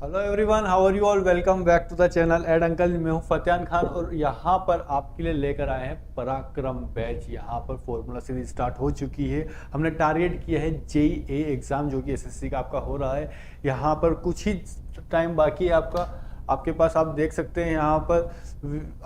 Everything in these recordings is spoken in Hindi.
Hello everyone, how are you all. Welcome back to the channel Ed Uncle. मैं हूं फतेहान खान और यहाँ पर आपके लिए लेकर आए हैं पराक्रम बैच। यहाँ पर फॉर्मूला सीरीज स्टार्ट हो चुकी है। हमने टारगेट किया है जेईई एग्ज़ाम जो कि एसएससी का आपका हो रहा है। यहाँ पर कुछ ही टाइम बाकी है आपके पास। आप देख सकते हैं यहाँ पर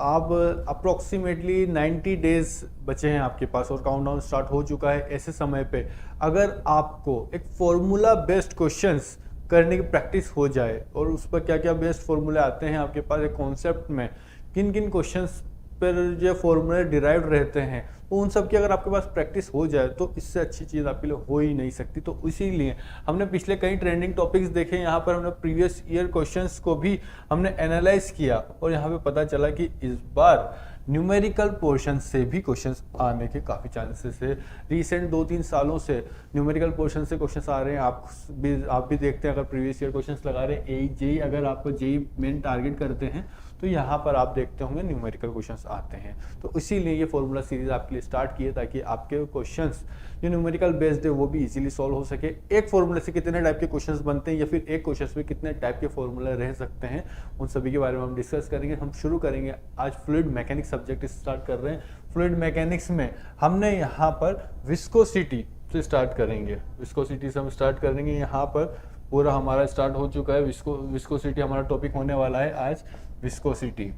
आप अप्रोक्सीमेटली 90 डेज बचे हैं आपके पास और काउंटडाउन स्टार्ट हो चुका है। ऐसे समय पे अगर आपको एक फॉर्मूला बेस्ड क्वेश्चंस करने की प्रैक्टिस हो जाए और उस पर क्या क्या बेस्ट फॉर्मूले आते हैं आपके पास एक कॉन्सेप्ट में, किन किन क्वेश्चंस पर जो फॉर्मूले डिराइव्ड रहते हैं, तो उन सब की अगर आपके पास प्रैक्टिस हो जाए तो इससे अच्छी चीज़ आपके लिए हो ही नहीं सकती। तो इसीलिए हमने पिछले कई ट्रेंडिंग टॉपिक्स देखे। यहाँ पर हमने प्रीवियस ईयर क्वेश्चंस को भी हमने एनालाइज किया और यहाँ पे पता चला कि इस बार न्यूमेरिकल पोर्शन से भी क्वेश्चंस आने के काफ़ी चांसेस है। रिसेंट 2-3 सालों से न्यूमेरिकल पोर्शन से क्वेश्चंस आ रहे हैं। आप भी देखते हैं, अगर प्रीवियस ईयर क्वेश्चंस लगा रहे हैं जेई, अगर आपको जेई मेन टारगेट करते हैं तो यहाँ पर आप देखते होंगे न्यूमेरिकल क्वेश्चंस आते हैं। तो इसीलिए ये फॉर्मूला सीरीज आपके लिए स्टार्ट किए ताकि आपके क्वेश्चंस जो न्यूमेरिकल बेस्ड है वो भी इजीली सॉल्व हो सके। एक फॉर्मूले से कितने टाइप के क्वेश्चंस बनते हैं या फिर एक क्वेश्चन में कितने टाइप के फॉर्मूले रह सकते हैं, उन सभी के बारे में हम डिस्कस करेंगे। हम शुरू करेंगे आज फ्लूइड मैकेनिक्स सब्जेक्ट स्टार्ट कर रहे हैं। फ्लूइड मैकेनिक्स में हमने यहाँ पर विस्कोसिटी से स्टार्ट करेंगे। विस्कोसिटी से हम स्टार्ट करेंगे। यहाँ पर पूरा हमारा स्टार्ट हो चुका है। विस्कोसिटी हमारा टॉपिक होने वाला है आज। विस्कोसिटी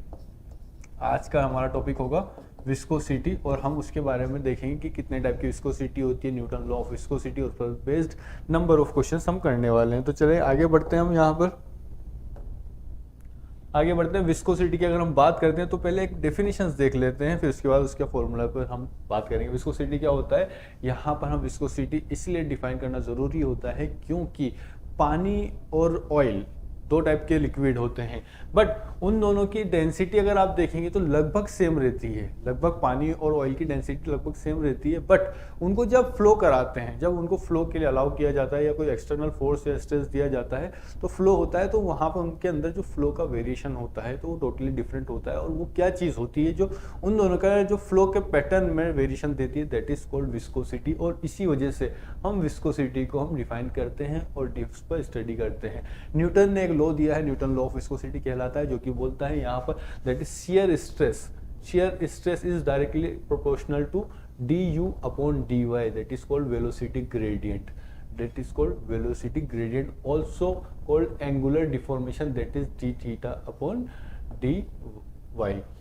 आज का हमारा टॉपिक होगा विस्कोसिटी और हम उसके बारे में देखेंगे कि कितने टाइप की विस्कोसिटी होती है, न्यूटन लॉ ऑफ विस्कोसिटी और पर बेस्ड नंबर ऑफ क्वेश्चंस हम करने वाले हैं। तो चलिए आगे बढ़ते हैं। हम यहाँ पर आगे बढ़ते हैं। विस्कोसिटी की अगर हम बात करते हैं तो पहले एक डेफिनेशंस देख लेते हैं, फिर उसके बाद उसके फॉर्मूला पर हम बात करेंगे। विस्कोसिटी क्या होता है, यहाँ पर हम विस्कोसिटी इसलिए डिफाइन करना ज़रूरी होता है क्योंकि पानी और ऑयल दो टाइप के लिक्विड होते हैं, बट उन दोनों की डेंसिटी अगर आप देखेंगे तो लगभग सेम रहती है। लगभग पानी और ऑयल की डेंसिटी लगभग सेम रहती है, बट उनको जब फ्लो कराते हैं, जब उनको फ्लो के लिए अलाउ किया जाता है या कोई एक्सटर्नल फोर्स या स्ट्रेस दिया जाता है तो फ्लो होता है, तो वहाँ पर उनके अंदर जो फ्लो का वेरिएशन होता है तो वो टोटली डिफरेंट होता है। और वो क्या चीज़ होती है जो उन दोनों का जो फ्लो के पैटर्न में वेरिएशन देती है, दैट इज कॉल्ड विस्कोसिटी। और इसी वजह से हम विस्कोसिटी को हम डिफाइन करते हैं और उस पर स्टडी करते हैं। न्यूटन ने एक लॉ दिया है, न्यूटन लॉ ऑफ विस्कोसिटी कहलाता है, जो कि बोलता है यहाँ पर that is shear stress. Shear stress is directly proportional to du upon dy, that is called velocity gradient. That is called velocity gradient, also called angular deformation, that is d theta upon dy।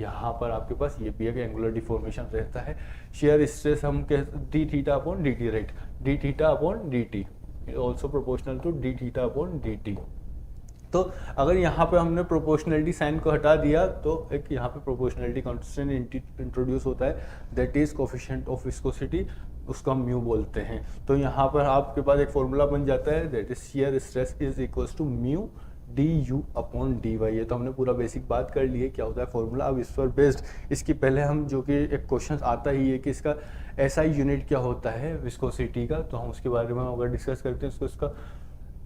यहाँ पर आपके पास ये भी एक एंगुलर डिफॉर्मेशन रहता है। शेयर स्ट्रेस हम कहते d theta upon d t, right, d theta upon d t also proportional to d theta upon d t. तो अगर यहाँ पे हमने प्रोपोर्शनलिटी साइन को हटा दिया तो एक यहाँ पे प्रोपोर्शनलिटी कांस्टेंट इंट्रोड्यूस होता है, that is coefficient of viscosity, उसको हम म्यू बोलते हैं। तो यहाँ पर आपके पास एक फॉर्मूला बन जाता है, that is shear stress is equals to mu d u upon d y. ये तो हमने पूरा बेसिक बात कर ली है क्या होता है फॉर्मूला। अब इस पर बेस्ड इसकी पहले हम जो कि एक क्वेश्चन आता ही है कि इसका एसआई यूनिट क्या होता है विस्कोसिटी का, तो हम उसके बारे में अगर डिस्कस करते हैं। इसका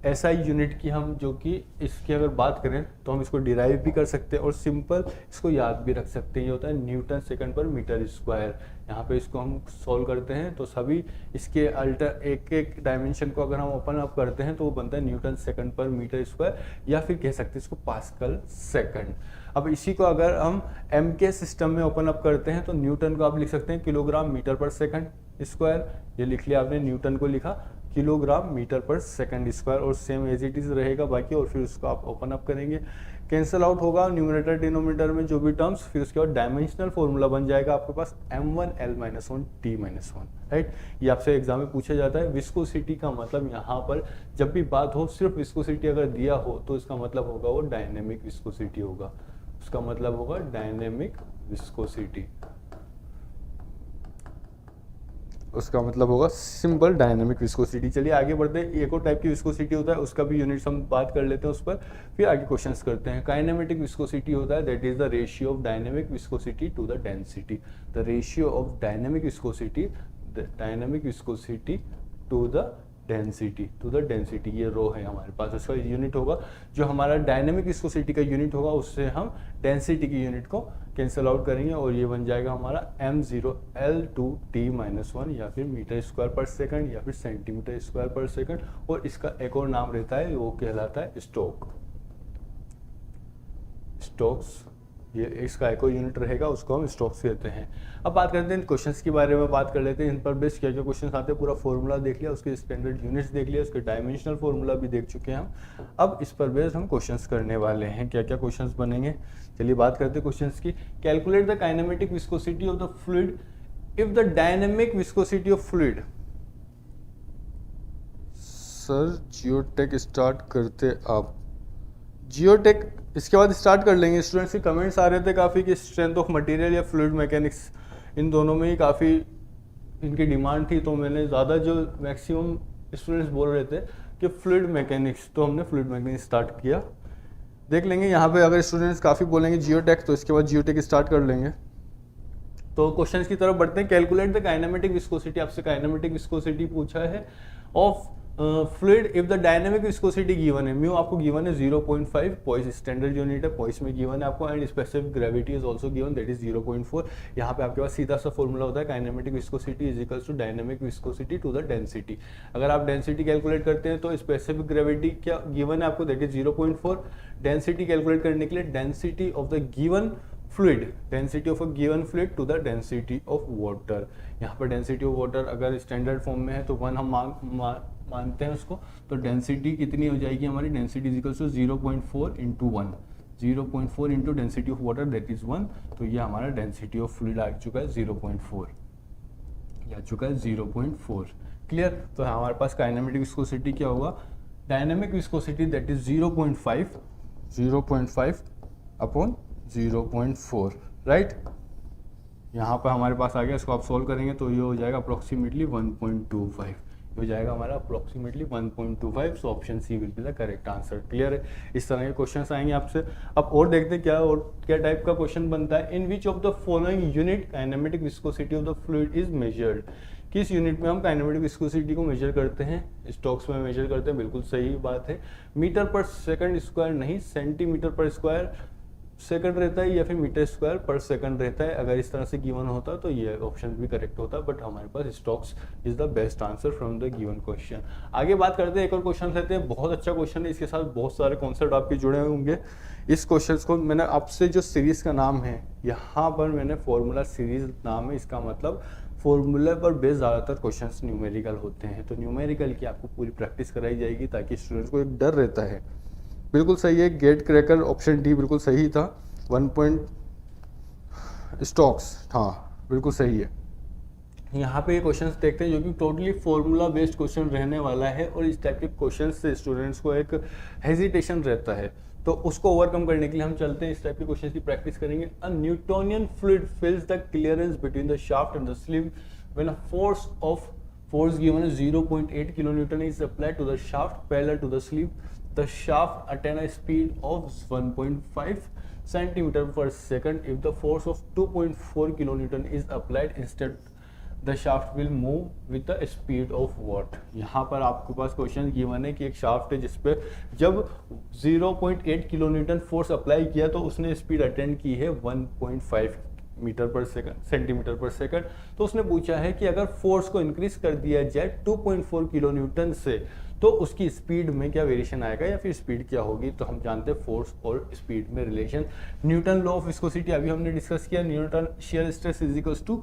एसआई यूनिट की हम जो कि इसकी अगर बात करें तो हम इसको डिराइव भी कर सकते हैं और सिंपल इसको याद भी रख सकते हैं। ये होता है न्यूटन सेकंड पर मीटर स्क्वायर। यहाँ पे इसको हम सॉल्व करते हैं तो सभी इसके एक एक डायमेंशन को अगर हम ओपन अप करते हैं तो वो बनता है न्यूटन सेकंड पर मीटर स्क्वायर, या फिर कह सकते हैं इसको पास्कल सेकंड। अब इसी को अगर हम एम के सिस्टम में ओपन अप करते हैं तो न्यूटन को आप लिख सकते हैं किलोग्राम मीटर पर सेकंड स्क्वायर। ये लिख लिया आपने, न्यूटन को लिखा किलोग्राम मीटर पर सेकंड स्क्वायर और सेम एज इट इज रहेगा बाकी। और फिर उसको आप ओपन अप करेंगे, कैंसिल आउट होगा न्यूमरेटर डिनोमिनेटर में जो भी टर्म्स, फिर उसके बाद डायमेंशनल फॉर्मूला बन जाएगा आपके पास m1l-1t-1, राइट। ये आपसे एग्जाम में पूछा जाता है। विस्कोसिटी का मतलब यहाँ पर जब भी बात हो सिर्फ विस्कोसिटी अगर दिया हो तो इसका मतलब होगा वो डायनेमिक विस्कोसिटी होगा, उसका मतलब होगा डायनेमिक विस्कोसिटी, उसका मतलब होगा सिंपल डायनेमिक विस्कोसिटी। चलिए आगे बढ़ते हैं। एक और टाइप की विस्कोसिटी होता है, उसका भी यूनिट्स हम बात कर लेते हैं उस पर, फिर आगे क्वेश्चंस करते हैं। काइनेमेटिक विस्कोसिटी होता है, that is the ratio of dynamic viscosity to the density. The ratio of dynamic viscosity to the density, ये रो है हमारे पास, उसका यूनिट होगा जो हमारा डायनेमिक विस्कोसिटी का यूनिट होगा, उससे हम डेंसिटी की यूनिट को कैंसिल आउट करेंगे और ये बन जाएगा हमारा m0l/t-1, या फिर मीटर स्क्वायर पर सेकंड या फिर सेंटीमीटर स्क्वायर पर सेकंड। और इसका एक और नाम रहता है, वो कहलाता है स्टोक। स्टोक्स, ये इसका एको यूनिट रहेगा, उसको हम स्टोक्स कहते हैं। अब बात करते हैं क्वेश्चंस के बारे में, बात कर लेते हैं इन पर बेस्ड क्या क्या क्वेश्चंस आते हैं। पूरा फॉर्मूला देख लिया, उसके स्टैंडर्ड यूनिट्स देख लिया, उसके डायमेंशनल फॉर्मूला भी देख चुके हैं हम। अब इस पर बेस्ड हम क्वेश्चंस करने वाले हैं, क्या क्या क्वेश्चंस बनेंगे चलिए बात करते हैं क्वेश्चंस की। Calculate the kinematic viscosity of the fluid if the dynamic viscosity of fluid. Sir geotech start करते आप, जियोटेक इसके बाद स्टार्ट कर लेंगे। स्टूडेंट्स के कमेंट्स आ रहे थे काफ़ी कि स्ट्रेंथ ऑफ मटेरियल या फ्लूइड मैकेनिक्स, इन दोनों में ही काफ़ी इनकी डिमांड थी, तो मैंने ज़्यादा जो मैक्सिमम स्टूडेंट्स बोल रहे थे कि फ्लूइड मैकेनिक्स, तो हमने फ्लूइड मैकेनिक्स स्टार्ट किया। देख लेंगे यहाँ पे अगर स्टूडेंट्स काफ़ी बोलेंगे जियोटेक, तो इसके बाद जियोटेक स्टार्ट कर लेंगे। तो क्वेश्चंस की तरफ बढ़ते हैं। कैलकुलेट द काइनेमेटिक विस्कोसिटी, आपसे काइनेमेटिक विस्कोसिटी पूछा है of fluid if the dynamic viscosity given है। म्यू आपको गिवन है 0.5, पॉइस स्टैंडर्ड यूनिट है, पॉइस में गिवन है आपको, and specific gravity is also given, that is 0.4। यहाँ पे आपके पास सीधा सा फॉर्मूला होता है kinematic viscosity is equals to dynamic viscosity to the density. अगर आप डेंसिटी कैलकुलेट करते हैं तो स्पेसिफिक ग्रेविटी क्या गिवन है आपको, दैट इज 0.4। डेंसिटी कैलकुलेट करने के लिए density of the given fluid, density of a given fluid to the density of water. यहाँ पर डेंसिटी ऑफ वाटर अगर स्टैंडर्ड फॉर्म में है तो 1 हम मानते हैं उसको, तो डेंसिटी कितनी हो जाएगी हमारी, density is equal to 0.4 into 1, 0.4 into density of water that is 1। तो ये हमारा डेंसिटी ऑफ फ्लूइड आ चुका है 0.4, ये आ चुका है 0.4। क्लियर। तो हमारे पास काइनेमेटिक विस्कोसिटी क्या होगा, dynamic viscosity that is 0.5 upon 0.4, right. यहाँ पर हमारे पास आ गया, इसको आप सोल्व करेंगे तो ये हो जाएगा अप्रोक्सीमेटली 1.25, हो जाएगा हमारा approximately 1.25। So option C will be the correct answer. Clear है। इस तरह के क्वेश्चंस आएंगे आपसे। अब और देखते हैं क्या टाइप का क्वेश्चन बनता है। In which of the following unit kinematic viscosity of the fluid is measured. किस यूनिट में हम काइनेमेटिक विस्कोसिटी को मेजर करते हैं, स्टोक्स में मेजर करते हैं, बिल्कुल सही बात है। मीटर पर सेकंड स्क्वायर नहीं, सेंटीमीटर पर स्क्वायर सेकंड रहता है या फिर मीटर स्क्वायर पर सेकंड रहता है। अगर इस तरह से गिवन होता तो ये ऑप्शन भी करेक्ट होता, बट हमारे पास Stokes is the best answer from the given question. आगे बात करते हैं, एक और क्वेश्चन लेते हैं, बहुत अच्छा क्वेश्चन है, इसके साथ बहुत सारे कॉन्सेप्ट आपके जुड़े होंगे। इस क्वेश्चन को मैंने आपसे जो सीरीज का नाम है, यहाँ पर मैंने फॉर्मूला सीरीज नाम है, इसका मतलब फॉर्मूले पर बेस्ड ज़्यादातर क्वेश्चंस न्यूमेरिकल होते हैं। तो न्यूमेरिकल की आपको पूरी प्रैक्टिस कराई जाएगी ताकि स्टूडेंट्स को एक डर रहता है। बिल्कुल सही है, गेट क्रैकर ऑप्शन डी बिल्कुल सही था। 1 पॉइंट स्टॉक्स, हाँ बिल्कुल सही है। यहाँ पे ये क्वेश्चंस देखते हैं जो कि टोटली फॉर्मूला बेस्ड क्वेश्चन रहने वाला है, और इस टाइप के क्वेश्चन से स्टूडेंट्स को एक हेजिटेशन रहता है, तो उसको ओवरकम करने के लिए हम चलते हैं इस टाइप के क्वेश्चन की प्रैक्टिस करेंगे। A Newtonian fluid fills the clearance between the shaft and the sleeve when a force given is 0.8 kilonewton is applied to the shaft parallel to the sleeve. The shaft attain a speed of 1.5 centimeter per second. If the force of 2.4 kilonewton is applied instead, the shaft will move with the speed of what? यहाँ पर आपके पास क्वेश्चन गिवन है कि एक शाफ्ट है जिसपे जब 0.8 किलोन्यूटन फोर्स अप्लाई किया तो उसने स्पीड अटेंड की है 1.5 मीटर पर सेकंड, सेंटीमीटर पर सेकंड। तो उसने पूछा है कि अगर फोर्स को इंक्रीज कर दिया जाए 2.4 किलोन्यूटन से तो उसकी स्पीड में क्या वेरिएशन आएगा या फिर स्पीड क्या होगी। तो हम जानते हैं फोर्स और स्पीड में relation, Newton law of viscosity अभी हमने डिस्कस किया। Newton shear stress is equals to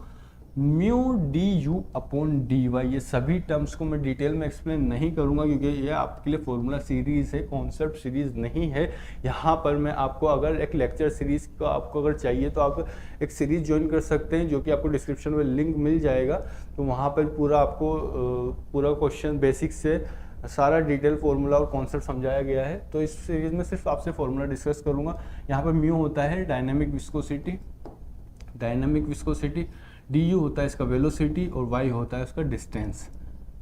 mu d u upon d y. ये सभी टर्म्स को मैं डिटेल में एक्सप्लेन नहीं करूंगा क्योंकि ये आपके लिए फॉर्मूला सीरीज है, कॉन्सेप्ट सीरीज नहीं है। यहाँ पर मैं आपको अगर एक लेक्चर सीरीज को आपको अगर चाहिए तो आप एक सीरीज ज्वाइन कर सकते हैं, जो कि आपको डिस्क्रिप्शन में लिंक मिल जाएगा। तो वहाँ पर पूरा आपको पूरा क्वेश्चन बेसिक से सारा डिटेल फॉर्मूला और कॉन्सेप्ट समझाया गया है। तो इस सीरीज में सिर्फ आपसे फॉर्मूला डिस्कस करूँगा। यहाँ पर म्यू होता है dynamic viscosity, dynamic viscosity, D you होता है इसका वेलोसिटी, और वाई होता है उसका डिस्टेंस,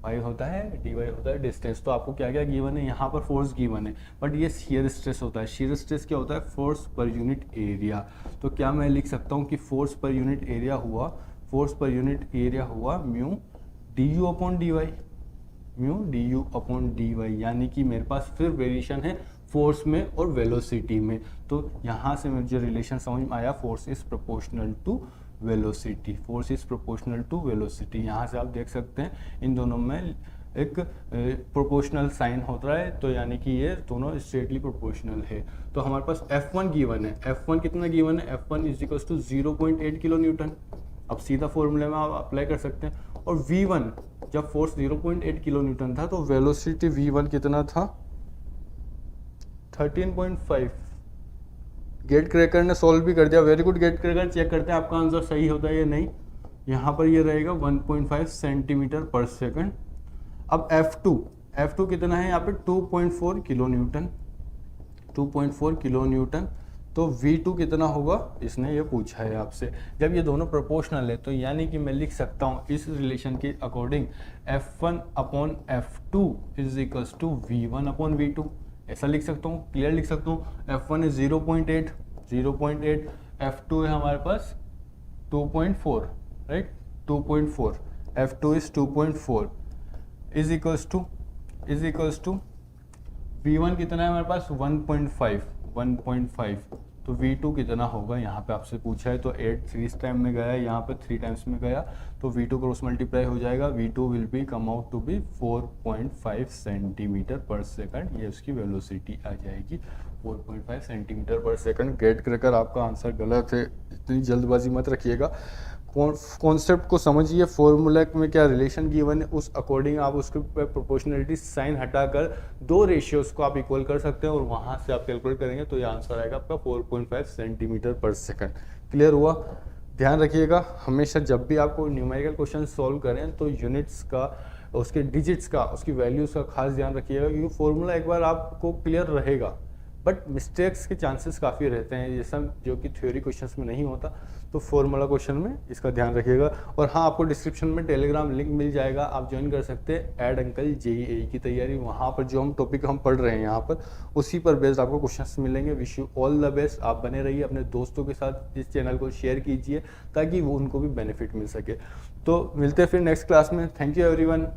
वाई होता है डी वाई होता है डिस्टेंस। तो आपको क्या क्या गिवन है, यहाँ पर फोर्स गिवन है, बट ये शियर स्ट्रेस होता है। शियर स्ट्रेस क्या होता है, फोर्स पर यूनिट एरिया। तो क्या मैं लिख सकता हूँ कि फोर्स पर यूनिट एरिया हुआ, फोर्स पर यूनिट एरिया हुआ mu d u upon d y, mu d u upon d y, यानी कि मेरे पास फिर वेरिएशन है फोर्स में और वेलोसिटी में। तो यहाँ से मुझे जो रिलेशन समझ में आया, force is proportional to velocity, force is proportional to velocity. यहाँ से आप देख सकते हैं इन दोनों में एक प्रोपोर्शनल साइन होता है, तो यानी कि ये दोनों स्ट्रेटली प्रोपोर्शनल है। तो हमारे पास F1 गिवन है, F1 कितना गिवन है, F1 is equal to 0.8 kilo newton. अब सीधा फॉर्मूले में आप अप्लाई कर सकते हैं। और V1 जब फोर्स 0.8 किलो न्यूटन था तो वेलोसिटी V1 कितना था, 13.5। गेट क्रैकर ने सॉल्व भी कर दिया, very good. GATE cracker check करते हैं आपका आंसर सही होता है या नहीं। यहाँ पर ये रहेगा 1.5 सेंटीमीटर पर सेकंड। अब F2 कितना है यहाँ पे, 2.4 किलो न्यूटन, 2.4 किलो न्यूटन। तो V2 कितना होगा, इसने ये पूछा है आपसे। जब ये दोनों प्रोपोर्शनल है तो यानी कि मैं लिख सकता हूँ इस रिलेशन के according F1 upon F2 is equals to V1 upon V2। ऐसा लिख सकता हूँ, क्लियर लिख सकता हूँ। F1 इज 0.8, F2 है हमारे पास 2.4, right, 2.4, F2 is 2.4 is equals to V1 कितना है हमारे पास, 1.5। तो V2 कितना होगा, यहाँ पे आपसे पूछा है तो 8 3 टाइम में गया, यहाँ पे 3 टाइम्स में गया, तो V2 क्रॉस मल्टीप्लाई हो जाएगा। V2 will be come out to be 4.5 centimetre per second. ये उसकी वेलोसिटी आ जाएगी 4.5 centimetre per second. GATE cracker आपका आंसर गलत है, इतनी जल्दबाजी मत रखिएगा। कॉन्सेप्ट को समझिए, फॉर्मूला में क्या रिलेशन गिवन है उस अकॉर्डिंग आप उसके प्रोपोर्शनलिटी साइन हटाकर दो रेशियोज को आप इक्वल कर सकते हैं और वहां से आप कैलकुलेट करेंगे तो ये आंसर आएगा आपका 4.5 सेंटीमीटर पर सेकंड। क्लियर हुआ। ध्यान रखिएगा हमेशा जब भी आपको न्यूमेरिकल क्वेश्चन सॉल्व करें तो यूनिट्स का, उसके डिजिट्स का, उसकी वैल्यूज का खास ध्यान रखिएगा, क्योंकि फॉर्मूला एक बार आपको क्लियर रहेगा बट मिस्टेक्स के चांसेस काफ़ी रहते हैं, ये सब जो कि थ्योरी क्वेश्चंस में नहीं होता। तो फॉर्मूला क्वेश्चन में इसका ध्यान रखिएगा। और हाँ, आपको डिस्क्रिप्शन में टेलीग्राम लिंक मिल जाएगा, आप ज्वाइन कर सकते हैं। ऐड अंकल JEE की तैयारी, वहाँ पर जो हम टॉपिक हम पढ़ रहे हैं यहाँ पर उसी पर बेस्ड आपको क्वेश्चंस मिलेंगे। Wish you all the best. आप बने रहिए, अपने दोस्तों के साथ इस चैनल को शेयर कीजिए ताकि वो उनको भी बेनिफिट मिल सके। तो मिलते हैं फिर नेक्स्ट क्लास में। Thank you everyone.